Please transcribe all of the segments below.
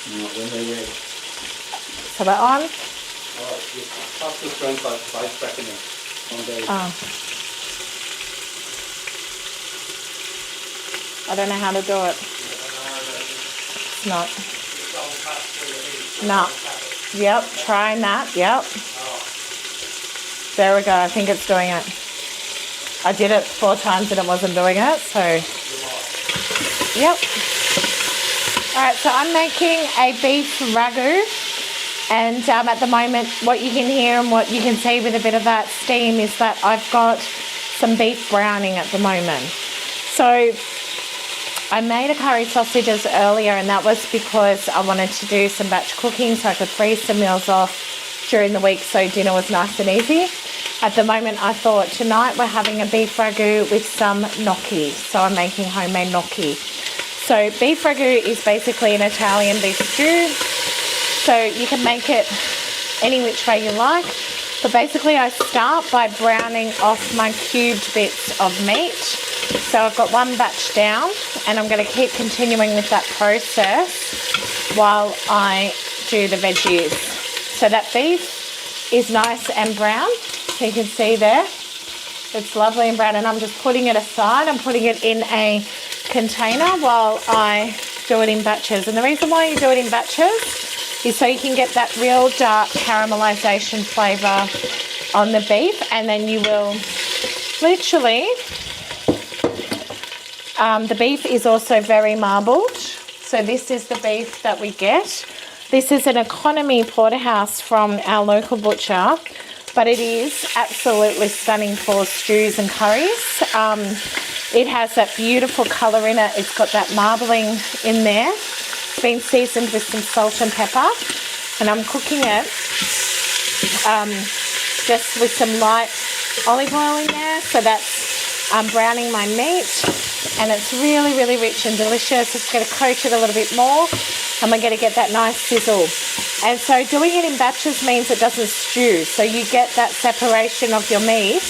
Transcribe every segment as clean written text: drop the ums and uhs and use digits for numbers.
When they're ready. So we're on. Just pass the strength by cracking it. Oh. I don't know how to do it. It's not. No. Yep, trying that. Yep. There we go. I think it's doing it. I did it 4 times and it wasn't doing it, so. Yep. Alright, so I'm making a beef ragu. And at the moment, what you can hear and what you can see with a bit of that steam is that I've got some beef browning at the moment. So I made a curry sausages earlier, and that was because I wanted to do some batch cooking so I could freeze some meals off during the week so dinner was nice and easy. At the moment, I thought tonight we're having a beef ragu with some gnocchi. So I'm making homemade gnocchi. So beef ragu is basically an Italian beef stew. So you can make it any which way you like. But basically I start by browning off my cubed bits of meat. So I've got one batch down, and I'm going to keep continuing with that process while I do the veggies. So that beef is nice and brown. So you can see there, it's lovely and brown, and I'm just putting it aside. I'm putting it in a container while I do it in batches. And the reason why you do it in batches is so you can get that real dark caramelization flavour on the beef, and then you will literally, the beef is also very marbled. So this is the beef that we get. This is an economy porterhouse from our local butcher, but it is absolutely stunning for stews and curries. It has that beautiful colour in it. It's got that marbling in there. It's been seasoned with some salt and pepper, and I'm cooking it just with some light olive oil in there. So that's browning my meat, and it's really, really rich and delicious. It's going to coat it a little bit more, and we're going to get that nice sizzle. And so doing it in batches means it doesn't stew. So you get that separation of your meat,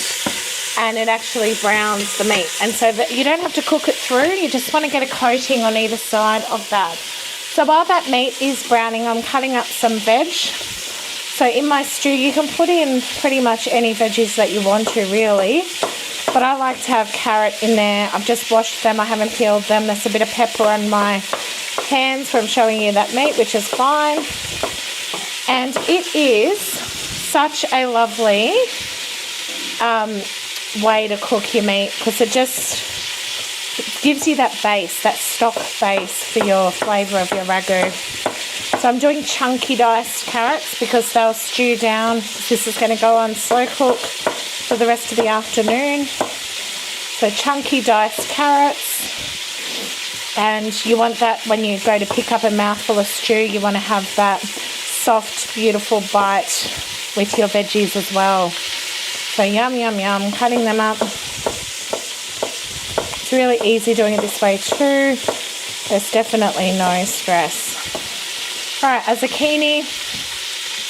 and it actually browns the meat. And so that you don't have to cook it through. You just want to get a coating on either side of that. So while that meat is browning, I'm cutting up some veg. So in my stew, you can put in pretty much any veggies that you want to, really. But I like to have carrot in there. I've just washed them. I haven't peeled them. There's a bit of pepper on my hands from showing you that meat, which is fine. And it is such a lovely way to cook your meat, because it just gives you that base, that stock base for your flavour of your ragu. So I'm doing chunky diced carrots because they'll stew down. This is going to go on slow cook for the rest of the afternoon. So chunky diced carrots. And you want that when you go to pick up a mouthful of stew, you want to have that soft, beautiful bite with your veggies as well. So yum, yum, yum, cutting them up. It's really easy doing it this way too. There's definitely no stress. Alright, a zucchini.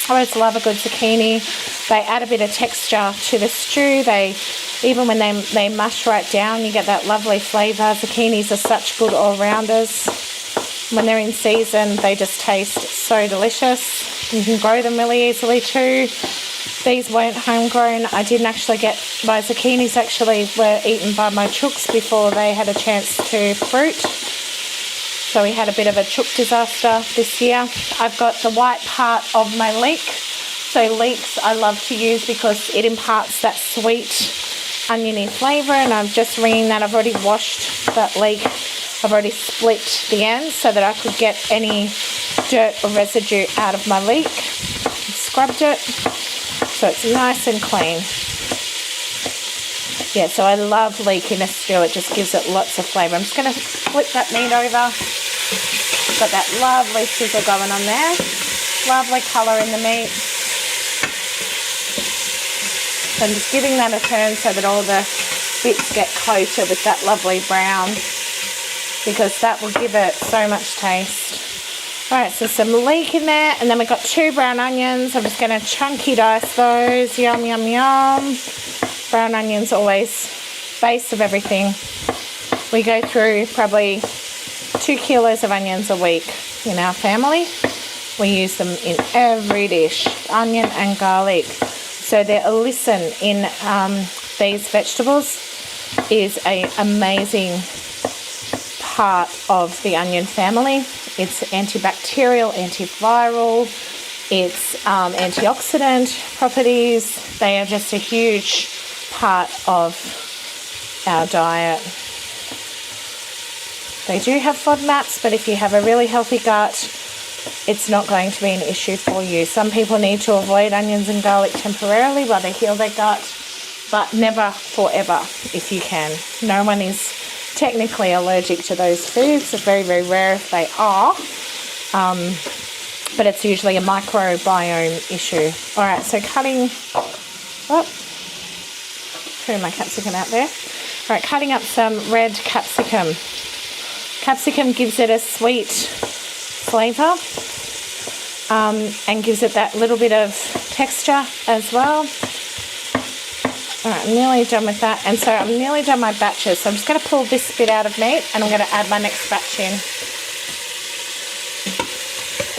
I always love a good zucchini. They add a bit of texture to the stew. Even when they mush right down, you get that lovely flavour. Zucchinis are such good all-rounders. When they're in season, they just taste so delicious. You can grow them really easily too. These weren't homegrown. I didn't actually get, my zucchinis actually were eaten by my chooks before they had a chance to fruit. So we had a bit of a chook disaster this year. I've got the white part of my leek. So leeks I love to use because it imparts that sweet oniony flavour, and I'm just ringing that. I've already washed that leek. I've already split the ends so that I could get any dirt or residue out of my leek. I've scrubbed it so it's nice and clean. Yeah, so I love leek in a stew. It just gives it lots of flavour. I'm just going to flip that meat over. Got that lovely sizzle going on there. Lovely colour in the meat. So I'm just giving that a turn so that all the bits get coated with that lovely brown, because that will give it so much taste. Alright, so some leek in there, and then we've got 2 brown onions. I'm just going to chunky dice those. Yum, yum, yum. Brown onions always base of everything. We go through probably 2 kilos of onions a week in our family. We use them in every dish, onion and garlic. So their allicin in these vegetables is an amazing part of the onion family. It's antibacterial, antiviral, it's antioxidant properties. They are just a huge part of our diet. They do have FODMAPs, but if you have a really healthy gut, it's not going to be an issue for you. Some people need to avoid onions and garlic temporarily while they heal their gut, but never forever if you can. No one is technically allergic to those foods. It's very, very rare if they are, but it's usually a microbiome issue. All right, so cutting, threw my capsicum out there. All right, cutting up some red capsicum. Capsicum gives it a sweet flavour and gives it that little bit of texture as well. All right, I'm nearly done with that. And so I'm nearly done my batches. So I'm just going to pull this bit out of meat and I'm going to add my next batch in.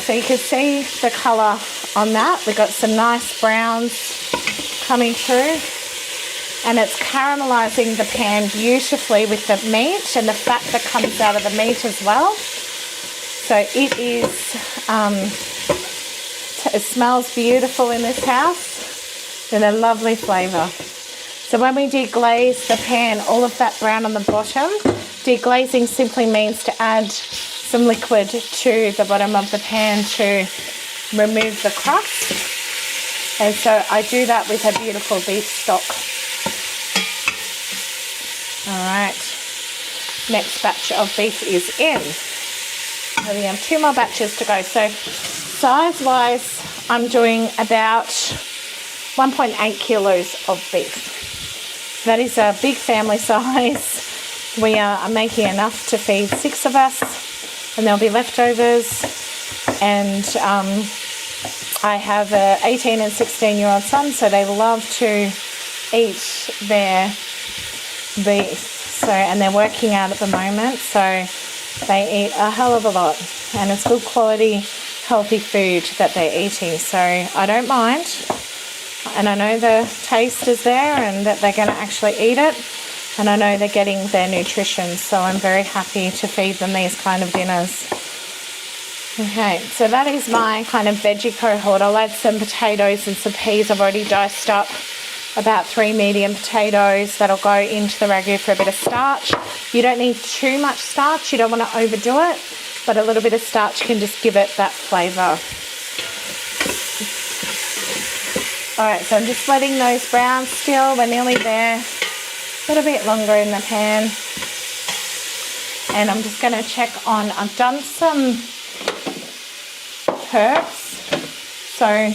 So you can see the colour on that. We've got some nice browns coming through. And it's caramelising the pan beautifully with the meat and the fat that comes out of the meat as well. So it is, it smells beautiful in this house and a lovely flavour. So when we deglaze the pan, all of that brown on the bottom, deglazing simply means to add some liquid to the bottom of the pan to remove the crust. And so I do that with a beautiful beef stock. All right, next batch of beef is in. So we have 2 more batches to go. So size-wise, I'm doing about 1.8 kilos of beef. That is a big family size. We are making enough to feed 6 of us, and there'll be leftovers. And I have an 18 and 16-year-old son, so they love to eat their beef. So, and they're working out at the moment, so they eat a hell of a lot, and it's good quality, healthy food that they're eating. So I don't mind, and I know the taste is there and that they're going to actually eat it, and I know they're getting their nutrition, so I'm very happy to feed them these kind of dinners. Okay, so that is my kind of veggie cohort. I'll add some potatoes and some peas. I've already diced up about 3 medium potatoes that'll go into the ragu for a bit of starch. You don't need too much starch, you don't want to overdo it, but a little bit of starch can just give it that flavour. Alright, so I'm just letting those brown still, we're nearly there. A little bit longer in the pan. And I'm just going to check on, I've done some herbs. So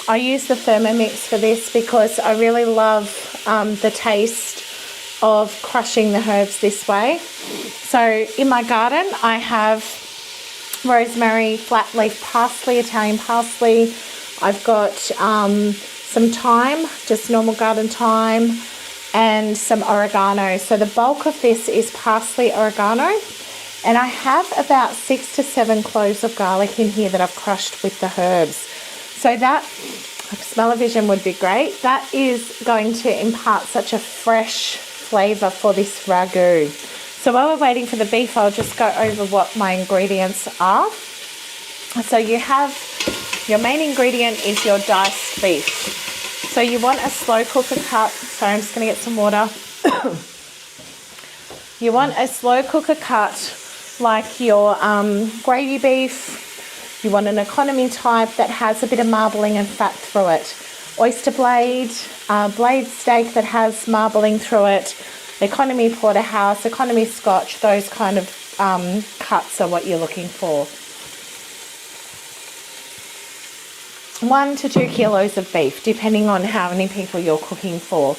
I use the Thermomix for this because I really love the taste of crushing the herbs this way. So in my garden I have rosemary, flat leaf parsley, Italian parsley. I've got some thyme, just normal garden thyme, and some oregano. So the bulk of this is parsley, oregano, and I have about 6 to 7 cloves of garlic in here that I've crushed with the herbs. So that smell-o-vision would be great. That is going to impart such a fresh flavour for this ragu. So while we're waiting for the beef, I'll just go over what my ingredients are. So you have, your main ingredient is your diced beef. So you want a slow cooker cut. Sorry, I'm just going to get some water. You want a slow cooker cut like your gravy beef. You want an economy type that has a bit of marbling and fat through it. Oyster blade, blade steak that has marbling through it, economy porterhouse, economy scotch, those kind of cuts are what you're looking for. 1 to 2 kilos of beef, depending on how many people you're cooking for.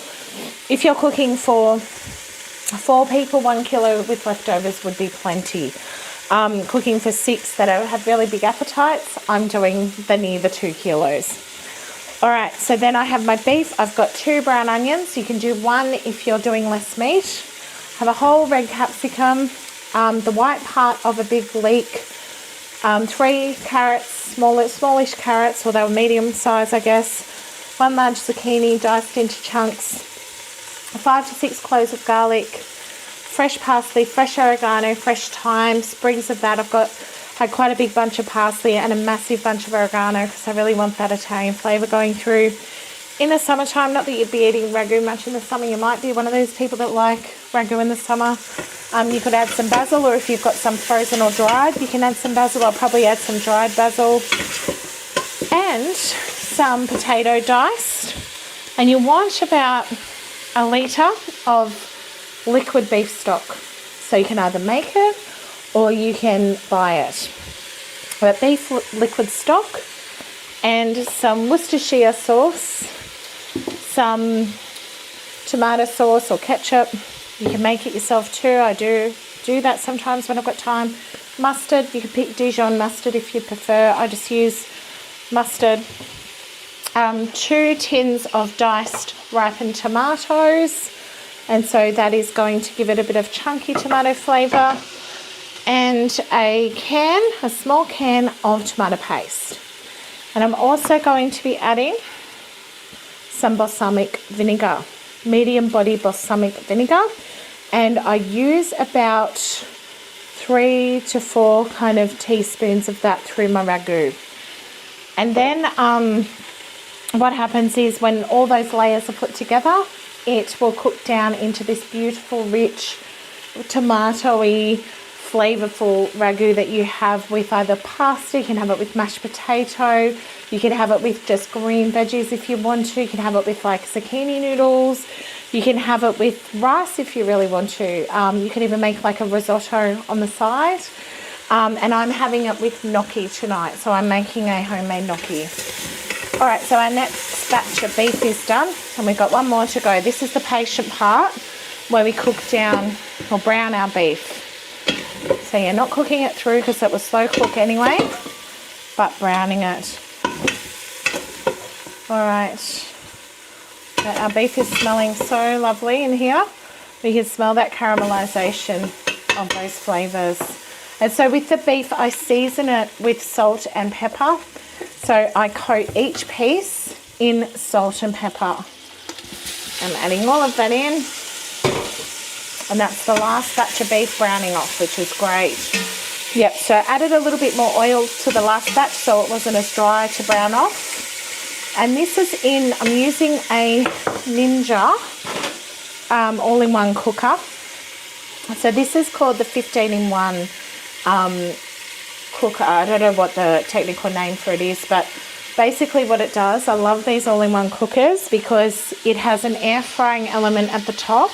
If you're cooking for 4 people, 1 kilo with leftovers would be plenty. Cooking for 6 that have really big appetites, I'm doing near the 2 kilos. Alright, so then I have my beef. I've got 2 brown onions. You can do 1 if you're doing less meat. I have a whole red capsicum, the white part of a big leek, 3 carrots, smallish carrots, or they were medium size, I guess, 1 large zucchini diced into chunks, 5 to 6 cloves of garlic, fresh parsley, fresh oregano, fresh thyme, sprigs of that. Had quite a big bunch of parsley and a massive bunch of oregano because I really want that Italian flavour going through. In the summertime, not that you'd be eating ragu much in the summer, you might be one of those people that like ragu in the summer. You could add some basil, or if you've got some frozen or dried, you can add some basil. I'll probably add some dried basil and some potato diced. And you want about 1 litre of liquid beef stock. So you can either make it or you can buy it. But beef liquid stock and some Worcestershire sauce, some tomato sauce or ketchup. You can make it yourself too. I do that sometimes when I've got time. Mustard, you can pick Dijon mustard if you prefer. I just use mustard. 2 tins of diced ripened tomatoes, and so that is going to give it a bit of chunky tomato flavour. And a small can of tomato paste. And I'm also going to be adding some balsamic vinegar, medium body balsamic vinegar. And I use about 3 to 4 kind of teaspoons of that through my ragu. And then what happens is when all those layers are put together, it will cook down into this beautiful, rich, tomatoey, flavorful ragu that you have with either pasta. You can have it with mashed potato. You can have it with just green veggies if you want to. You can have it with like zucchini noodles. You can have it with rice if you really want to. You can even make like a risotto on the side. And I'm having it with gnocchi tonight. So I'm making a homemade gnocchi. All right, so our next batch of beef is done. And we've got 1 more to go. This is the patient part where we cook down or brown our beef. So you're not cooking it through because it was slow cook anyway, but browning it. All right. So our beef is smelling so lovely in here. We can smell that caramelization of those flavors. And so with the beef, I season it with salt and pepper. So I coat each piece in salt and pepper. I'm adding all of that in. And that's the last batch of beef browning off, which is great. Yep, so I added a little bit more oil to the last batch so it wasn't as dry to brown off. And this is I'm using a Ninja all-in-one cooker. So this is called the 15-in-1 cooker. I don't know what the technical name for it is, but basically what it does, I love these all-in-one cookers because it has an air frying element at the top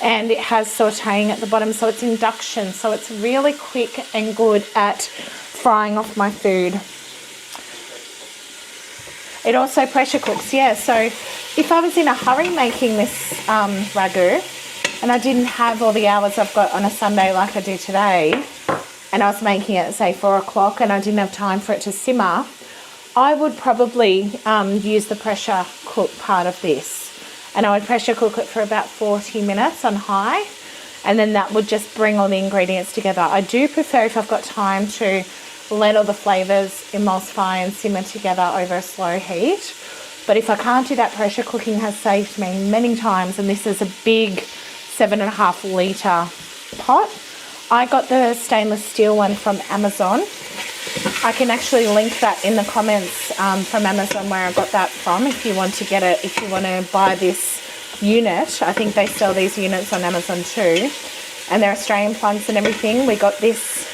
and it has sauteing at the bottom, so it's induction, so it's really quick and good at frying off my food. It also pressure cooks, yeah. So if I was in a hurry making this ragu and I didn't have all the hours I've got on a Sunday like I do today, and I was making it, say, 4 o'clock and I didn't have time for it to simmer, I would probably use the pressure cook part of this. And I would pressure cook it for about 40 minutes on high. And then that would just bring all the ingredients together. I do prefer, if I've got time, to let all the flavours emulsify and simmer together over a slow heat. But if I can't do that, pressure cooking has saved me many times. And this is a big 7.5 litre pot. I got the stainless steel one from Amazon. I can actually link that in the comments from Amazon where I got that from if you want to get it, if you want to buy this unit. I think they sell these units on Amazon too. And they're Australian plugs and everything. We got this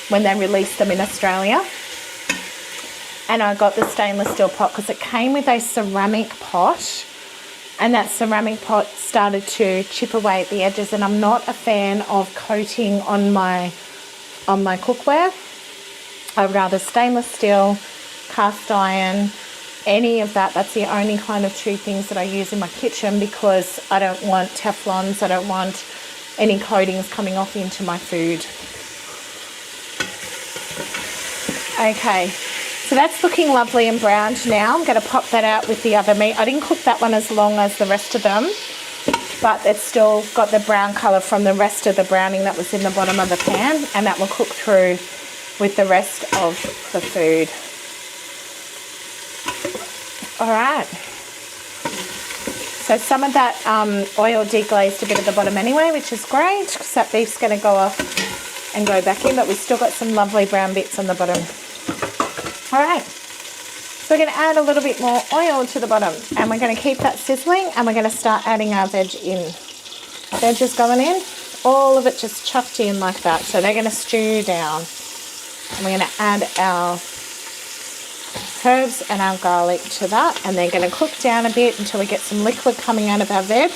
when they released them in Australia. And I got the stainless steel pot because it came with a ceramic pot. And that ceramic pot started to chip away at the edges. And I'm not a fan of coating on my cookware. I would rather stainless steel, cast iron, any of that. That's the only kind of 2 things that I use in my kitchen because I don't want Teflons. I don't want any coatings coming off into my food. Okay, so that's looking lovely and browned now. I'm going to pop that out with the other meat. I didn't cook that one as long as the rest of them, but it's still got the brown colour from the rest of the browning that was in the bottom of the pan, and that will cook through with the rest of the food. All right. So some of that oil deglazed a bit at the bottom anyway, which is great because that beef's going to go off and go back in, but we've still got some lovely brown bits on the bottom. All right. So we're going to add a little bit more oil to the bottom, and we're going to keep that sizzling, and we're going to start adding our veg in. Veg is going in, all of it just chucked in like that. So they're going to stew down, and we're going to add our herbs and our garlic to that, and they're going to cook down a bit until we get some liquid coming out of our veg,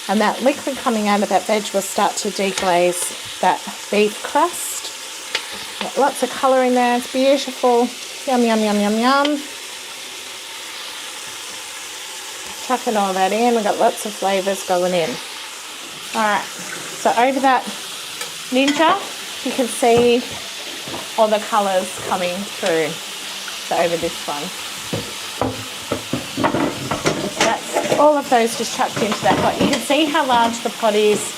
and that liquid coming out of that veg will start to deglaze that beef crust. Got lots of colour in there, it's beautiful. Yum, yum, yum, yum, yum. Chucking all that in, we've got lots of flavours going in. Alright, so over that ninja, you can see all the colours coming through. So over this one. That's all of those just chucked into that pot. You can see how large the pot is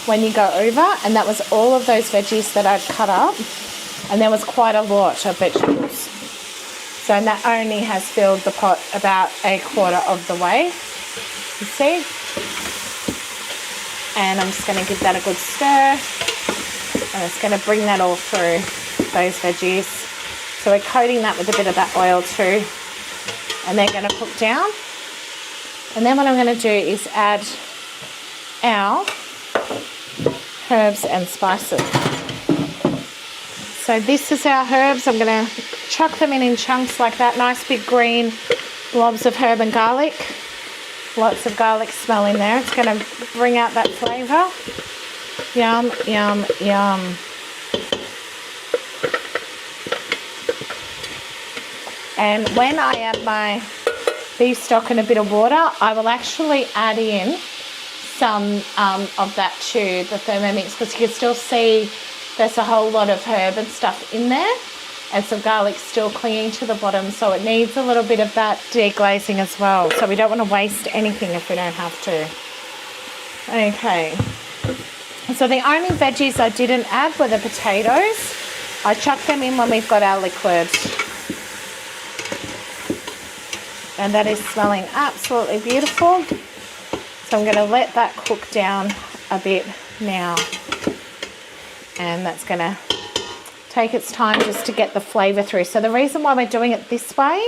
when you go over, and that was all of those veggies that I'd cut up, and there was quite a lot of vegetables. So and that only has filled the pot about a quarter of the way, you see. And I'm just going to give that a good stir, and it's going to bring that all through those veggies. So we're coating that with a bit of that oil too, and they're going to cook down. And then what I'm going to do is add our herbs and spices. So this is our herbs. I'm going to chuck them in chunks like that. Nice big green blobs of herb and garlic. Lots of garlic smell in there. It's going to bring out that flavour. Yum, yum, yum. And when I add my beef stock and a bit of water, I will actually add in some of that to the Thermomix, because you can still see there's a whole lot of herb and stuff in there, and some garlic still clinging to the bottom, so it needs a little bit of that deglazing as well. So we don't want to waste anything if we don't have to. Okay. So the only veggies I didn't add were the potatoes. I chuck them in when we've got our liquid. And that is smelling absolutely beautiful. So I'm going to let that cook down a bit now. And that's going to take its time just to get the flavour through. So the reason why we're doing it this way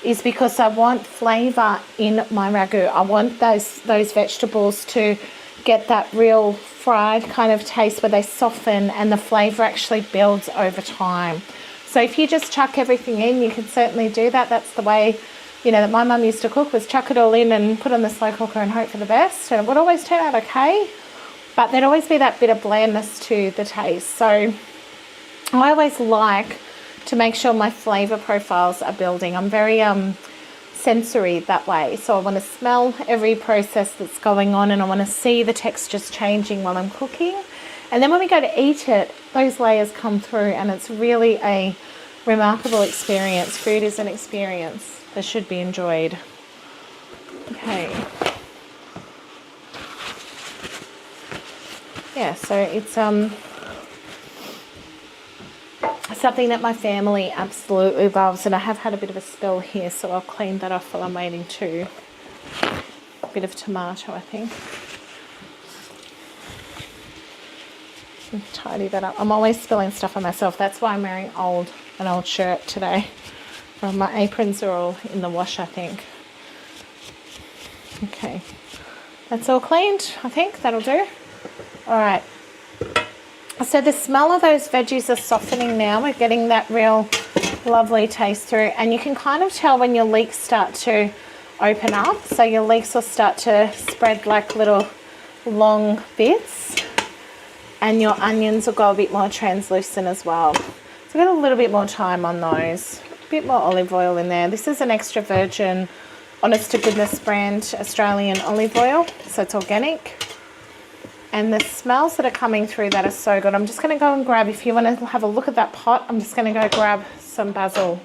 is because I want flavour in my ragu. I want those vegetables to get that real fried kind of taste where they soften and the flavour actually builds over time. So if you just chuck everything in, you can certainly do that. That's the way, you know, that my mum used to cook, was chuck it all in and put it on the slow cooker and hope for the best. And it would always turn out okay, but there'd always be that bit of blandness to the taste. So I always like to make sure my flavour profiles are building. I'm very sensory that way. So I want to smell every process that's going on, and I want to see the textures changing while I'm cooking. And then when we go to eat it, those layers come through, and it's really a remarkable experience. Food is an experience that should be enjoyed. Okay. Yeah, so it's something that my family absolutely loves, and I have had a bit of a spill here, so I'll clean that off while I'm waiting too. A bit of tomato, I think. Tidy that up. I'm always spilling stuff on myself. That's why I'm wearing an old shirt today. Well, my aprons are all in the wash, I think. Okay, that's all cleaned. I think that'll do. All right. So the smell of those veggies are softening now. We're getting that real lovely taste through, and you can kind of tell when your leeks start to open up. So your leeks will start to spread like little long bits, and your onions will go a bit more translucent as well. So I've got a little bit more time on those. A bit more olive oil in there. This is an extra virgin, honest to goodness brand Australian olive oil, so it's organic. And the smells that are coming through that are so good. I'm just going to go and grab, if you want to have a look at that pot, I'm just going to go grab some basil.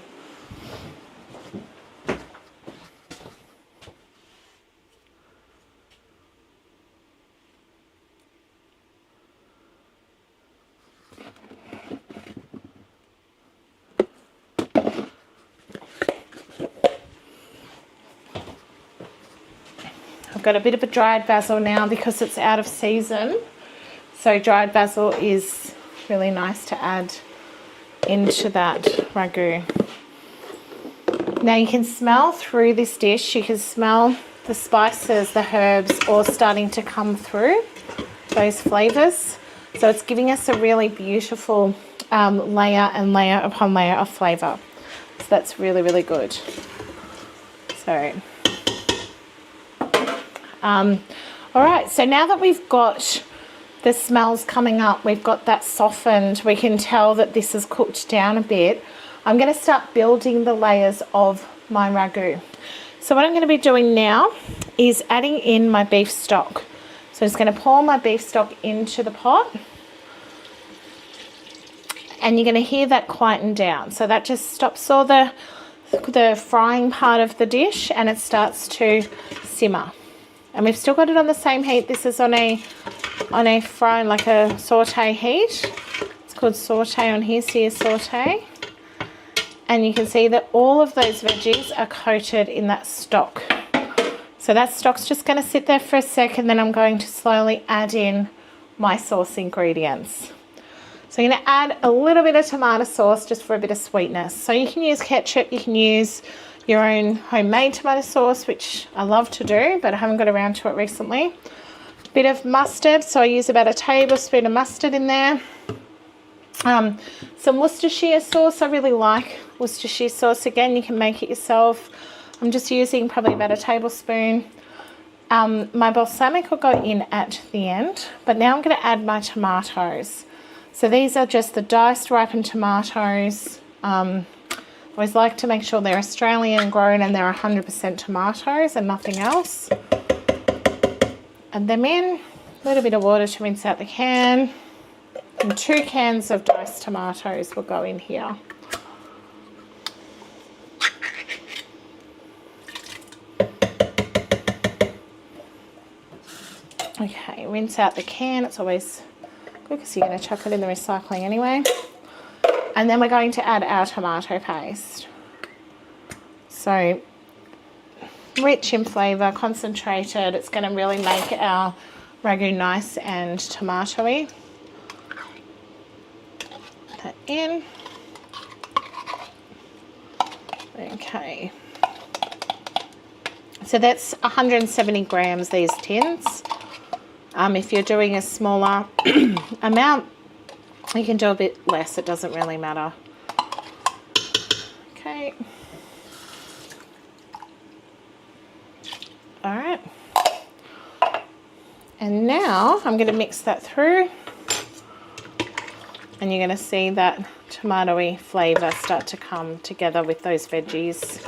got a bit of a dried basil now because it's out of season. So dried basil is really nice to add into that ragu. Now you can smell through this dish, you can smell the spices, the herbs all starting to come through, those flavours. So it's giving us a really beautiful layer and layer upon layer of flavour. So that's really, really good. So, all right, so now that we've got the smells coming up, we've got that softened, we can tell that this is cooked down a bit. I'm going to start building the layers of my ragu. So what I'm going to be doing now is adding in my beef stock. So I'm just going to pour my beef stock into the pot. And you're going to hear that quieten down. So that just stops all the frying part of the dish and it starts to simmer. And we've still got it on the same heat. This is on a fry, like a saute heat. It's called saute on here, sear saute. And you can see that all of those veggies are coated in that stock. So that stock's just going to sit there for a second, then I'm going to slowly add in my sauce ingredients. So I'm going to add a little bit of tomato sauce just for a bit of sweetness. So you can use ketchup, you can use your own homemade tomato sauce, which I love to do, but I haven't got around to it recently. Bit of mustard, so I use about a tablespoon of mustard in there. Some Worcestershire sauce, I really like Worcestershire sauce. Again, you can make it yourself. I'm just using probably about a tablespoon. My balsamic will go in at the end, but now I'm going to add my tomatoes. So these are just the diced ripened tomatoes. I always like to make sure they're Australian grown and they're 100% tomatoes and nothing else. Add them in, a little bit of water to rinse out the can. And 2 cans of diced tomatoes will go in here. Okay, rinse out the can. It's always good because you're going to chuck it in the recycling anyway. And then we're going to add our tomato paste. So, rich in flavour, concentrated. It's going to really make our ragu nice and tomatoey. Put that in. Okay. So that's 170 grams, these tins. If you're doing a smaller amount, you can do a bit less. It doesn't really matter. Okay. All right. And now I'm going to mix that through. And you're going to see that tomatoey flavour start to come together with those veggies.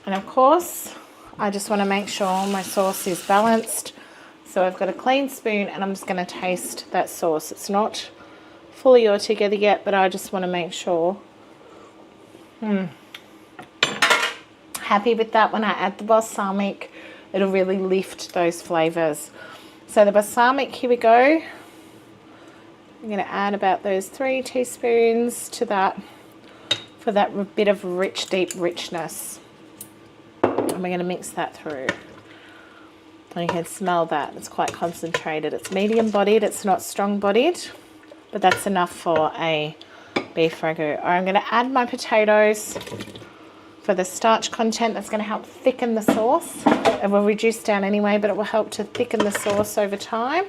And of course, I just want to make sure my sauce is balanced. So I've got a clean spoon and I'm just going to taste that sauce. It's not fully all together yet, but I just want to make sure. Happy with that. When I add the balsamic, it'll really lift those flavours. So the balsamic, here we go. I'm going to add about those 3 teaspoons to that for that bit of rich, deep richness. And we're going to mix that through. And you can smell that. It's quite concentrated. It's medium bodied. It's not strong bodied. But that's enough for a beef ragu. Or I'm going to add my potatoes for the starch content. That's going to help thicken the sauce. It will reduce down anyway, but it will help to thicken the sauce over time.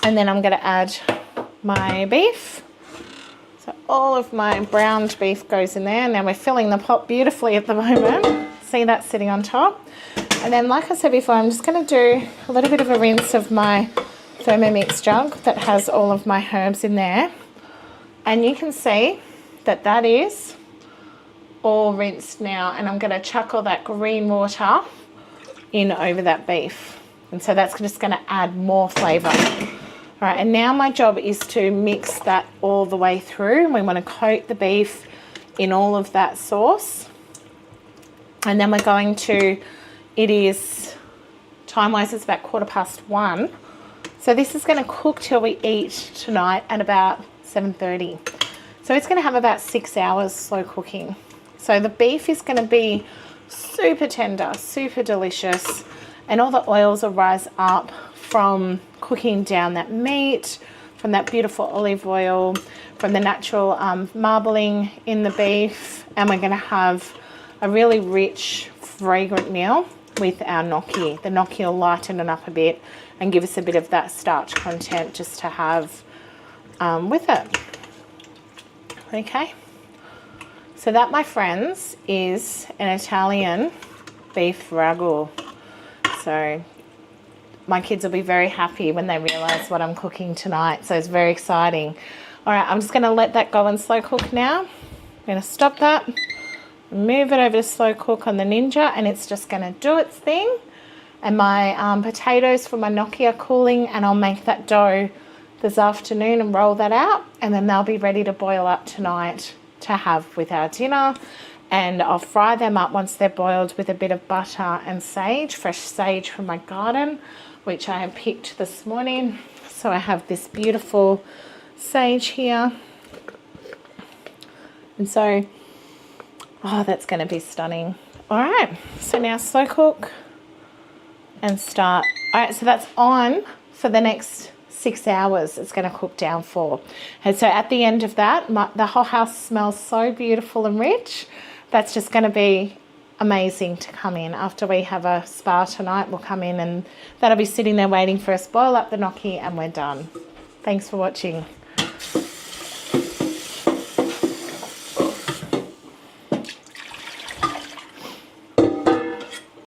And then I'm going to add my beef. So all of my browned beef goes in there. Now we're filling the pot beautifully at the moment. See that sitting on top. And then, like I said before, I'm just going to do a little bit of a rinse of my Thermomix jug that has all of my herbs in there. And you can see that that is all rinsed now. And I'm going to chuck all that green water in over that beef. And so that's just going to add more flavour. All right, and now my job is to mix that all the way through. We want to coat the beef in all of that sauce. And then we're going to, it is, time-wise, it's about 1:15. So this is going to cook till we eat tonight at about 7:30. So it's going to have about 6 hours slow cooking. So the beef is going to be super tender, super delicious, and all the oils will rise up from cooking down that meat, from that beautiful olive oil, from the natural marbling in the beef, and we're going to have a really rich, fragrant meal with our gnocchi. The gnocchi will lighten it up a bit and give us a bit of that starch content just to have with it. Okay, so that, my friends, is an Italian beef ragu. So my kids will be very happy when they realize what I'm cooking tonight. So it's very exciting. All right, I'm just going to let that go and slow cook now. I'm going to stop that, move it over to slow cook on the Ninja, and it's just going to do its thing. And my potatoes for my gnocchi are cooling, and I'll make that dough this afternoon and roll that out, and then they'll be ready to boil up tonight to have with our dinner. And I'll fry them up once they're boiled with a bit of butter and sage, fresh sage from my garden, which I have picked this morning. So I have this beautiful sage here, and so that's going to be stunning. All right, so now slow cook and start. All right, so that's on for the next 6 hours. It's going to cook down for. And so at the end of that, the whole house smells so beautiful and rich. That's just going to be amazing to come in. After we have a spa tonight, we'll come in and that'll be sitting there waiting for us, boil up the gnocchi, and we're done. Thanks for watching.